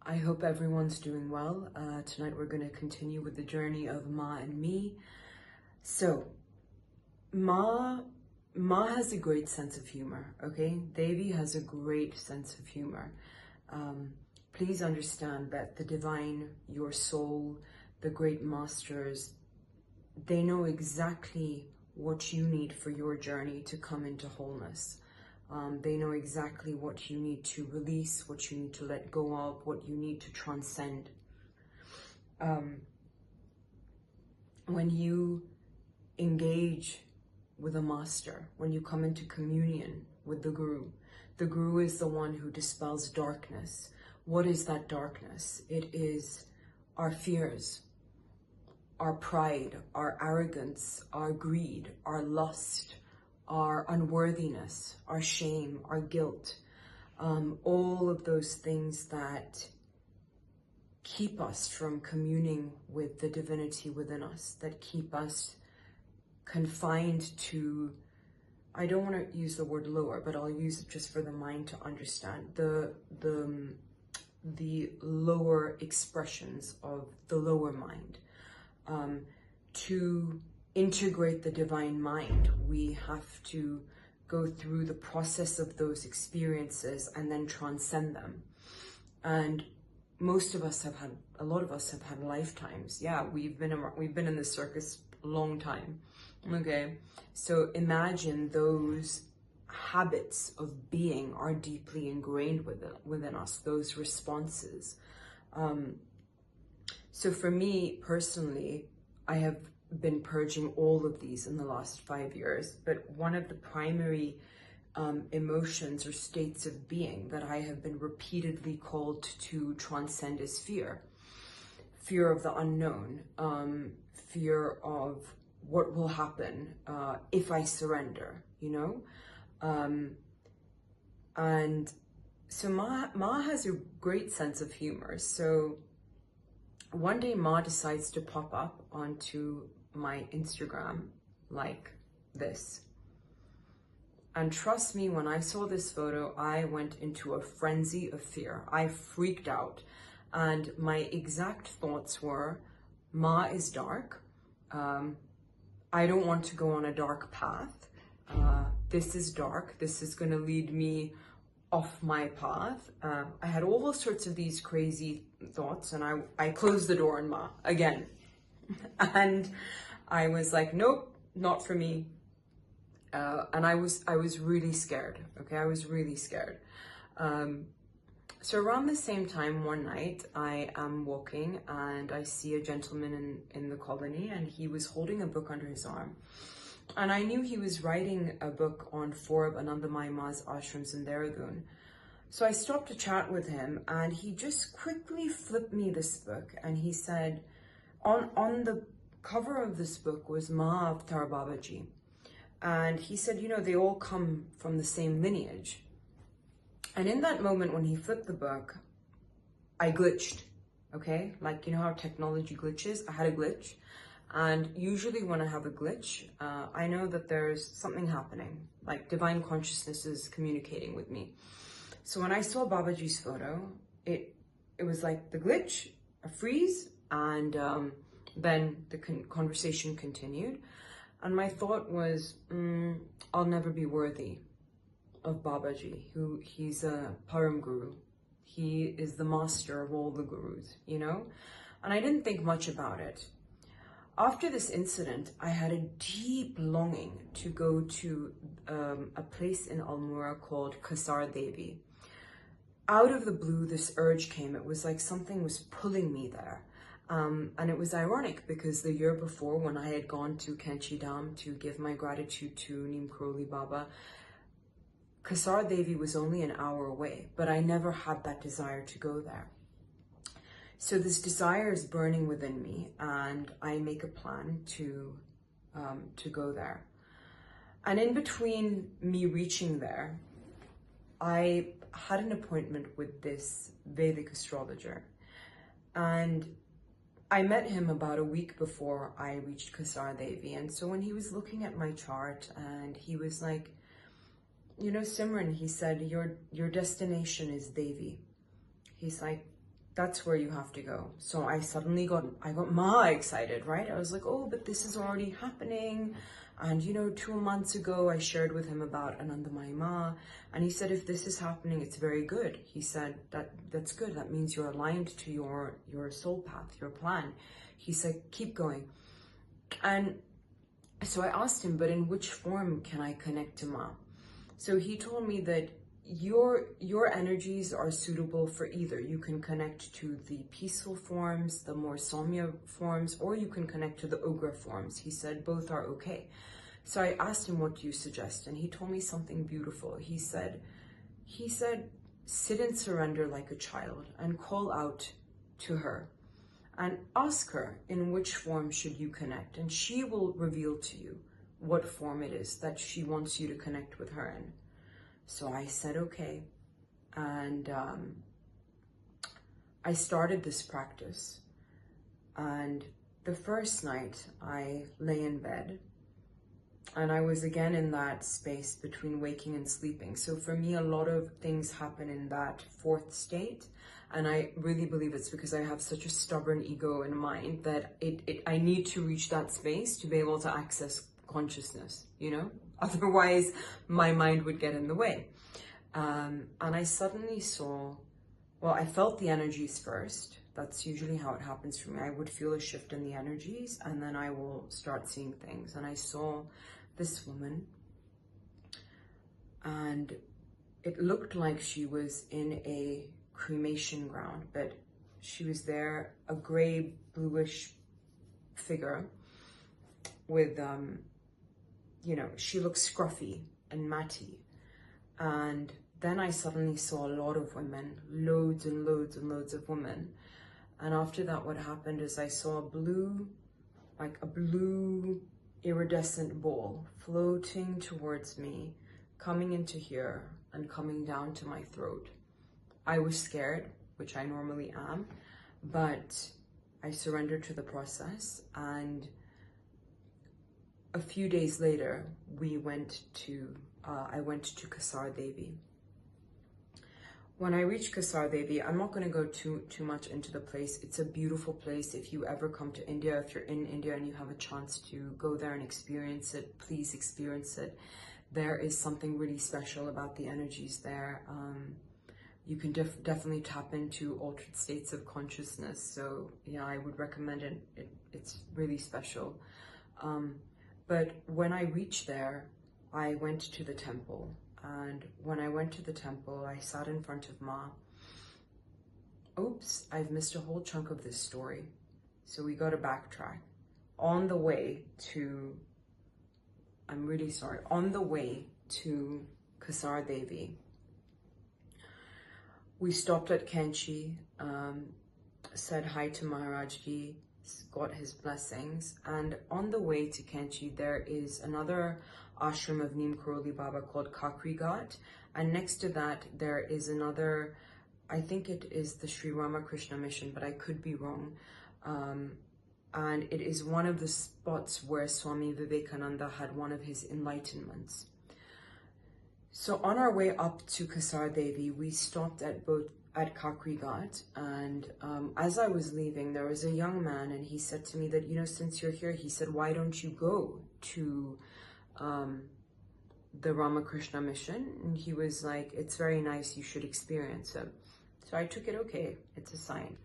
I hope everyone's doing well. Tonight we're going to continue with the journey of Ma and me. So, Ma has a great sense of humor, okay? Devi has a great sense of humor. Please understand that the divine, your soul, the great masters, they know exactly what you need for your journey to come into wholeness. They know exactly what you need to release, what you need to let go of, what you need to transcend. When you engage with a master, when you come into communion with the Guru is the one who dispels darkness. What is that darkness? It is our fears, our pride, our arrogance, our greed, our lust, our unworthiness, our shame, our guilt, all of those things that keep us from communing with the divinity within us, that keep us confined to, I don't want to use the word lower, but I'll use it just for the mind to understand, the lower expressions of the lower mind. To integrate the divine mind, we have to go through the process of those experiences and then transcend them. And most of us have had, a lot of us have had lifetimes. Yeah, we've been in the circus a long time. Okay, so imagine those habits of being are deeply ingrained within us, those responses. So for me personally, I have been purging all of these in the last 5 years, but one of the primary emotions or states of being that I have been repeatedly called to transcend is fear. Fear of the unknown, fear of what will happen if I surrender, you know? And so Ma has a great sense of humor. So one day Ma decides to pop up onto my Instagram like this. And trust me, when I saw this photo, I went into a frenzy of fear. I freaked out. And my exact thoughts were, Ma is dark. I don't want to go on a dark path. This is dark. This is going to lead me off my path. I had all sorts of these crazy thoughts, and I closed the door on Ma again. And I was like, nope, not for me. And I was really scared. Okay, I was really scared. So around the same time, one night, I am walking and I see a gentleman in the colony, and he was holding a book under his arm. And I knew he was writing a book on 4 of Anandamayi Ma's ashrams in Dehradun. So I stopped to chat with him, and he just quickly flipped me this book, and he said, on the cover of this book was Ma Avatar Babaji. And he said, you know, they all come from the same lineage. And in that moment when he flipped the book, I glitched, okay? Like, you know how technology glitches? I had a glitch. And usually when I have a glitch, I know that there's something happening, like divine consciousness is communicating with me. So when I saw Babaji's photo, it was like the glitch, a freeze, and then the conversation continued. And my thought was, I'll never be worthy of Babaji, he's a Param Guru. He is the master of all the gurus, you know? And I didn't think much about it. After this incident, I had a deep longing to go to a place in Almora called Kasar Devi. Out of the blue, this urge came. It was like something was pulling me there. And it was ironic because the year before, when I had gone to Kanchi Dham to give my gratitude to Neem Karoli Baba, Kasar Devi was only an hour away, but I never had that desire to go there. So this desire is burning within me, and I make a plan to go there. And in between me reaching there, I had an appointment with this Vedic astrologer, and I met him about a week before I reached Kasar Devi. And so when he was looking at my chart, and he was like, you know, Simran, he said, your destination is Devi. He's like, that's where you have to go. So I got Ma excited, right? I was like, oh, but this is already happening. And 2 months ago, I shared with him about Anandamayi Ma, and he said, if this is happening, it's very good. He said, that's good. That means you're aligned to your soul path, your plan. He said, keep going. And so I asked him, but in which form can I connect to Ma? So he told me that your energies are suitable for either. You can connect to the peaceful forms, the more Saumya forms, or you can connect to the Ugra forms. He said both are okay. So I asked him, what do you suggest? And he told me something beautiful. He said, sit and surrender like a child and call out to her and ask her in which form should you connect, and she will reveal to you what form it is that she wants you to connect with her in. So I said, okay. And I started this practice. And the first night I lay in bed, and I was again in that space between waking and sleeping. So for me, a lot of things happen in that fourth state. And I really believe it's because I have such a stubborn ego and mind that I need to reach that space to be able to access consciousness, Otherwise, my mind would get in the way. And I suddenly saw, I felt the energies first. That's usually how it happens for me. I would feel a shift in the energies, and then I will start seeing things. And I saw this woman, and it looked like she was in a cremation ground, but she was there, a gray, bluish figure with, she looked scruffy and matty. And then I suddenly saw a lot of women, loads and loads and loads of women. And after that, what happened is I saw a blue iridescent ball floating towards me, coming into here and coming down to my throat. I was scared, which I normally am, but I surrendered to the process. And a few days later, I went to Kasar Devi. When I reached Kasar Devi, I'm not going to go too much into the place. It's a beautiful place. If you ever come to India, if you're in India and you have a chance to go there and experience it, please experience it. There is something really special about the energies there. You can definitely tap into altered states of consciousness. So yeah, I would recommend it. It's really special. But when I reached there, I went to the temple. And when I went to the temple, I sat in front of Ma. Oops, I've missed a whole chunk of this story. So we got to backtrack. On the way to, I'm really sorry, on the way to Kasar Devi, we stopped at Kanchi, said hi to Maharajji, got his blessings. And on the way to Kanchi, there is another ashram of Neem Karoli Baba called Kakri Ghat, and next to that there is another, I think it is the Sri Ramakrishna Mission, but I could be wrong, and it is one of the spots where Swami Vivekananda had one of his enlightenments. So on our way up to Kasar Devi, we stopped at Kakri Ghat, and as I was leaving, there was a young man, and he said to me that, since you're here, he said, why don't you go to the Ramakrishna Mission? And he was like, it's very nice, you should experience it. So I took it, okay, it's a sign.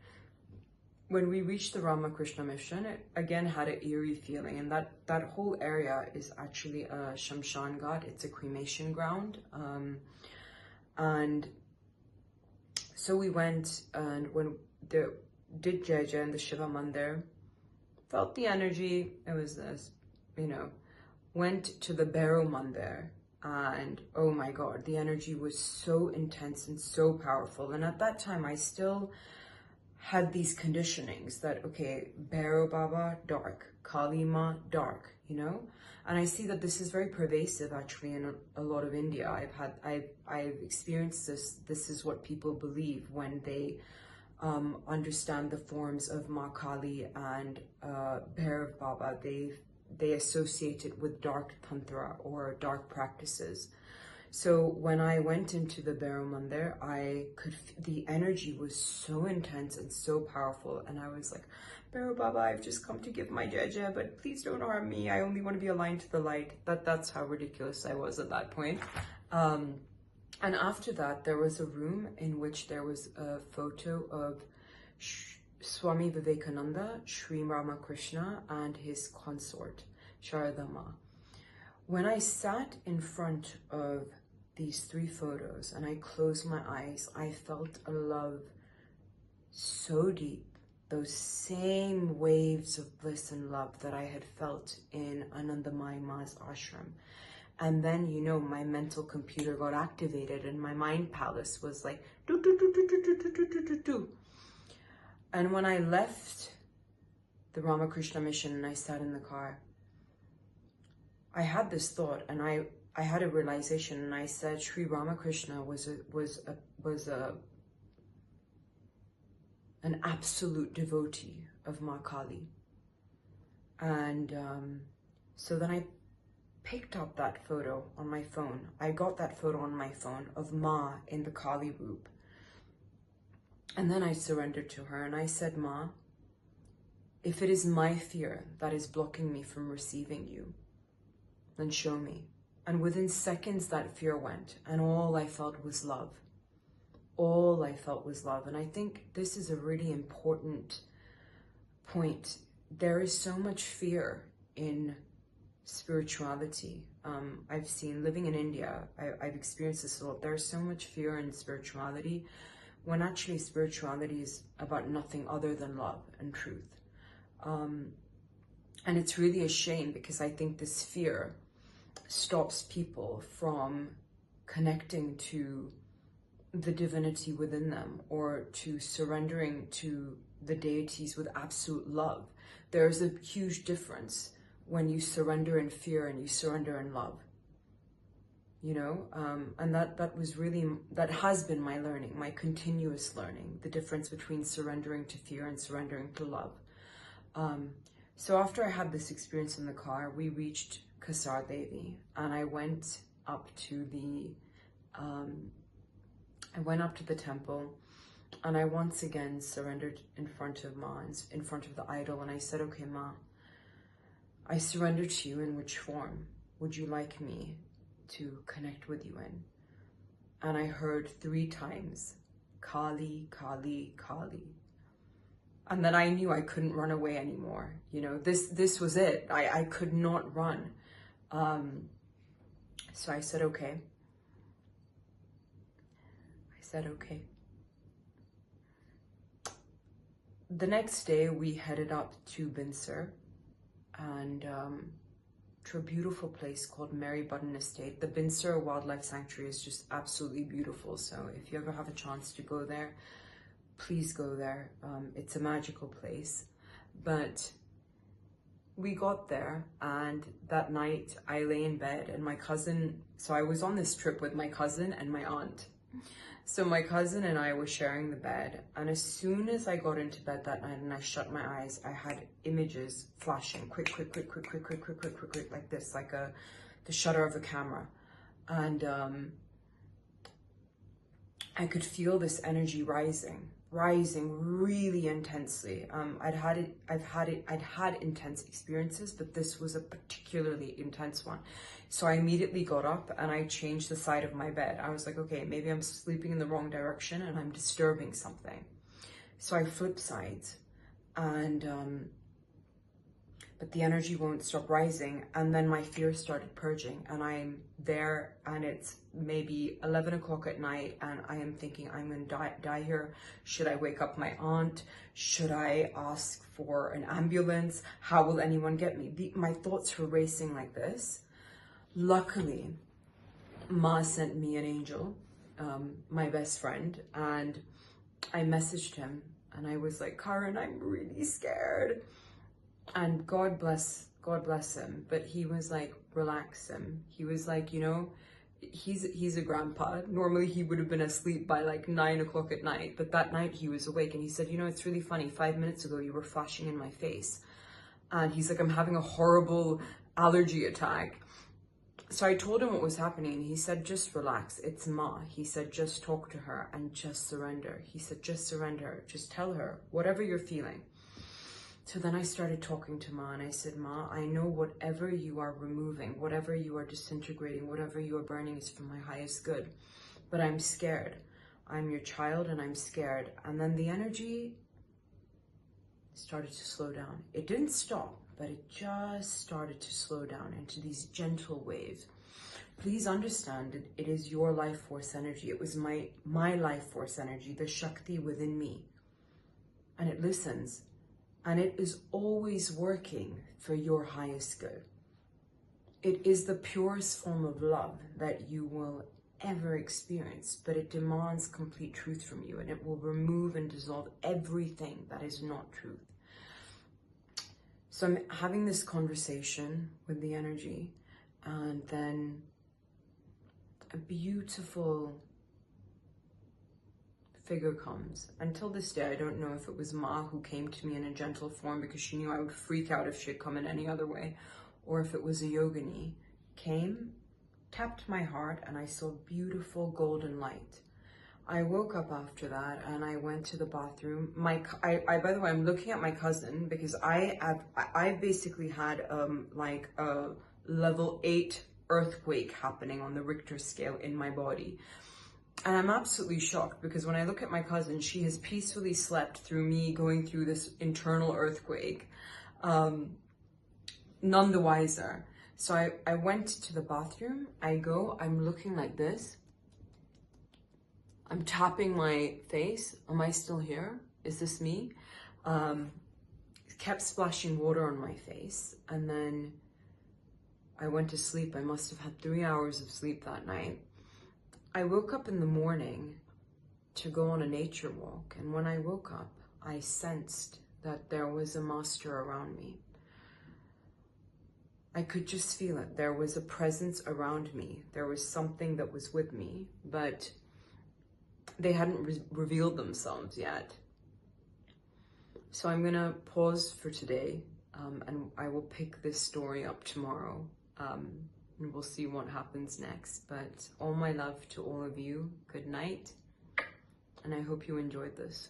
When we reached the Ramakrishna Mission, it again had an eerie feeling, and that whole area is actually a Shamshan Ghat. It's a cremation ground. And so we went, and when did Jaja in the Shiva Mandir, felt the energy, it was this, went to the Bhairo Mandir, and oh my God, the energy was so intense and so powerful. And at that time, I still had these conditionings that, okay, Bhairo Baba, dark, Kali Ma, dark, And I see that this is very pervasive actually in a lot of India. I've experienced this. This is what people believe when they understand the forms of Ma Kali and Bhairav Baba. They associate it with dark tantra or dark practices. So when I went into the Bhairav Mandir, the energy was so intense and so powerful. And I was like, Bhairav Baba, I've just come to give my jaja, but please don't harm me. I only want to be aligned to the light. That's how ridiculous I was at that point. And after that, there was a room in which there was a photo of Swami Vivekananda, Sri Ramakrishna, and his consort, Sharada Ma. When I sat in front of these three photos and I closed my eyes, I felt a love so deep, those same waves of bliss and love that I had felt in Anandamayi Ma's ashram. And then, you know, my mental computer got activated and my mind palace was like, do, do, do, do, do, do, do, do, do, do. And when I left the Ramakrishna mission and I sat in the car, I had this thought and I had a realization, and I said Sri Ramakrishna was an absolute devotee of Ma Kali. And so then I picked up that photo on my phone. I got that photo on my phone of Ma in the Kali roop. And then I surrendered to her and I said, Ma, if it is my fear that is blocking me from receiving you, then show me. And within seconds that fear went and all I felt was love. All I felt was love. And I think this is a really important point. There is so much fear in spirituality. I've seen, living in India, I've experienced this a lot. There's so much fear in spirituality, when actually spirituality is about nothing other than love and truth. And it's really a shame, because I think this fear stops people from connecting to the divinity within them, or to surrendering to the deities with absolute love. There's a huge difference when you surrender in fear and you surrender in love, you know. And that has been my learning, my continuous learning, the difference between surrendering to fear and surrendering to love. So after I had this experience in the car, we reached Kasar Devi, and I went up to the temple, and I once again surrendered in front of Ma, in front of the idol, and I said, okay, Ma, I surrender to you. In which form would you like me to connect with you in? And I heard 3 times, Kali, Kali, Kali. And then I knew I couldn't run away anymore. You know, this was it. I could not run. So I said, okay. Okay. The next day we headed up to Binsar, and to a beautiful place called Mary Button Estate. The Binsar Wildlife Sanctuary is just absolutely beautiful. So if you ever have a chance to go there, please go there. It's a magical place. But we got there, and that night I lay in bed, and my cousin, so I was on this trip with my cousin and my aunt. So my cousin and I were sharing the bed, and as soon as I got into bed that night and I shut my eyes, I had images flashing, quick, like this, like the shutter of a camera. And I could feel this energy rising really intensely. I'd had intense experiences, but this was a particularly intense one. So I immediately got up and I changed the side of my bed. I was like, okay, maybe I'm sleeping in the wrong direction and I'm disturbing something. So I flipped sides, and but the energy won't stop rising. And then my fears started purging, and I'm there, and it's maybe 11 o'clock at night, and I am thinking, I'm going to die here. Should I wake up my aunt? Should I ask for an ambulance? How will anyone get me? My thoughts were racing like this. Luckily, Ma sent me an angel, my best friend, and I messaged him, and I was like, Karan, I'm really scared. And God bless him, but he was like, relax him. He was like, you know, he's a grandpa. Normally he would have been asleep by like 9 o'clock at night, but that night he was awake, and he said, you know, it's really funny, 5 minutes ago you were flashing in my face. And he's like, I'm having a horrible allergy attack. So I told him what was happening, and he said, just relax. It's Ma. He said, just talk to her and just surrender. He said, just surrender. Just tell her whatever you're feeling. So then I started talking to Ma, and I said, Ma, I know whatever you are removing, whatever you are disintegrating, whatever you are burning is for my highest good. But I'm scared. I'm your child and I'm scared. And then the energy started to slow down. It didn't stop, but it just started to slow down into these gentle waves. Please understand that it is your life force energy. It was my life force energy, the Shakti within me. And it listens. And it is always working for your highest good. It is the purest form of love that you will ever experience, but it demands complete truth from you, and it will remove and dissolve everything that is not truth. So I'm having this conversation with the energy, and then a beautiful figure comes. Until this day, I don't know if it was Ma who came to me in a gentle form because she knew I would freak out if she had come in any other way, or if it was a yogini, came, tapped my heart, and I saw beautiful golden light. I woke up after that and I went to the bathroom. By the way, I'm looking at my cousin because I basically had like a level 8 earthquake happening on the Richter scale in my body. And I'm absolutely shocked because when I look at my cousin, she has peacefully slept through me going through this internal earthquake, none the wiser. So I went to the bathroom, I'm looking like this. I'm tapping my face. Am I still here? Is this me? Kept splashing water on my face. And then I went to sleep. I must have had 3 hours of sleep that night. I woke up in the morning to go on a nature walk. And when I woke up, I sensed that there was a master around me. I could just feel it. There was a presence around me. There was something that was with me, but they hadn't revealed themselves yet. So I'm gonna pause for today, and I will pick this story up tomorrow, and we'll see what happens next. But all my love to all of you. Good night, and I hope you enjoyed this.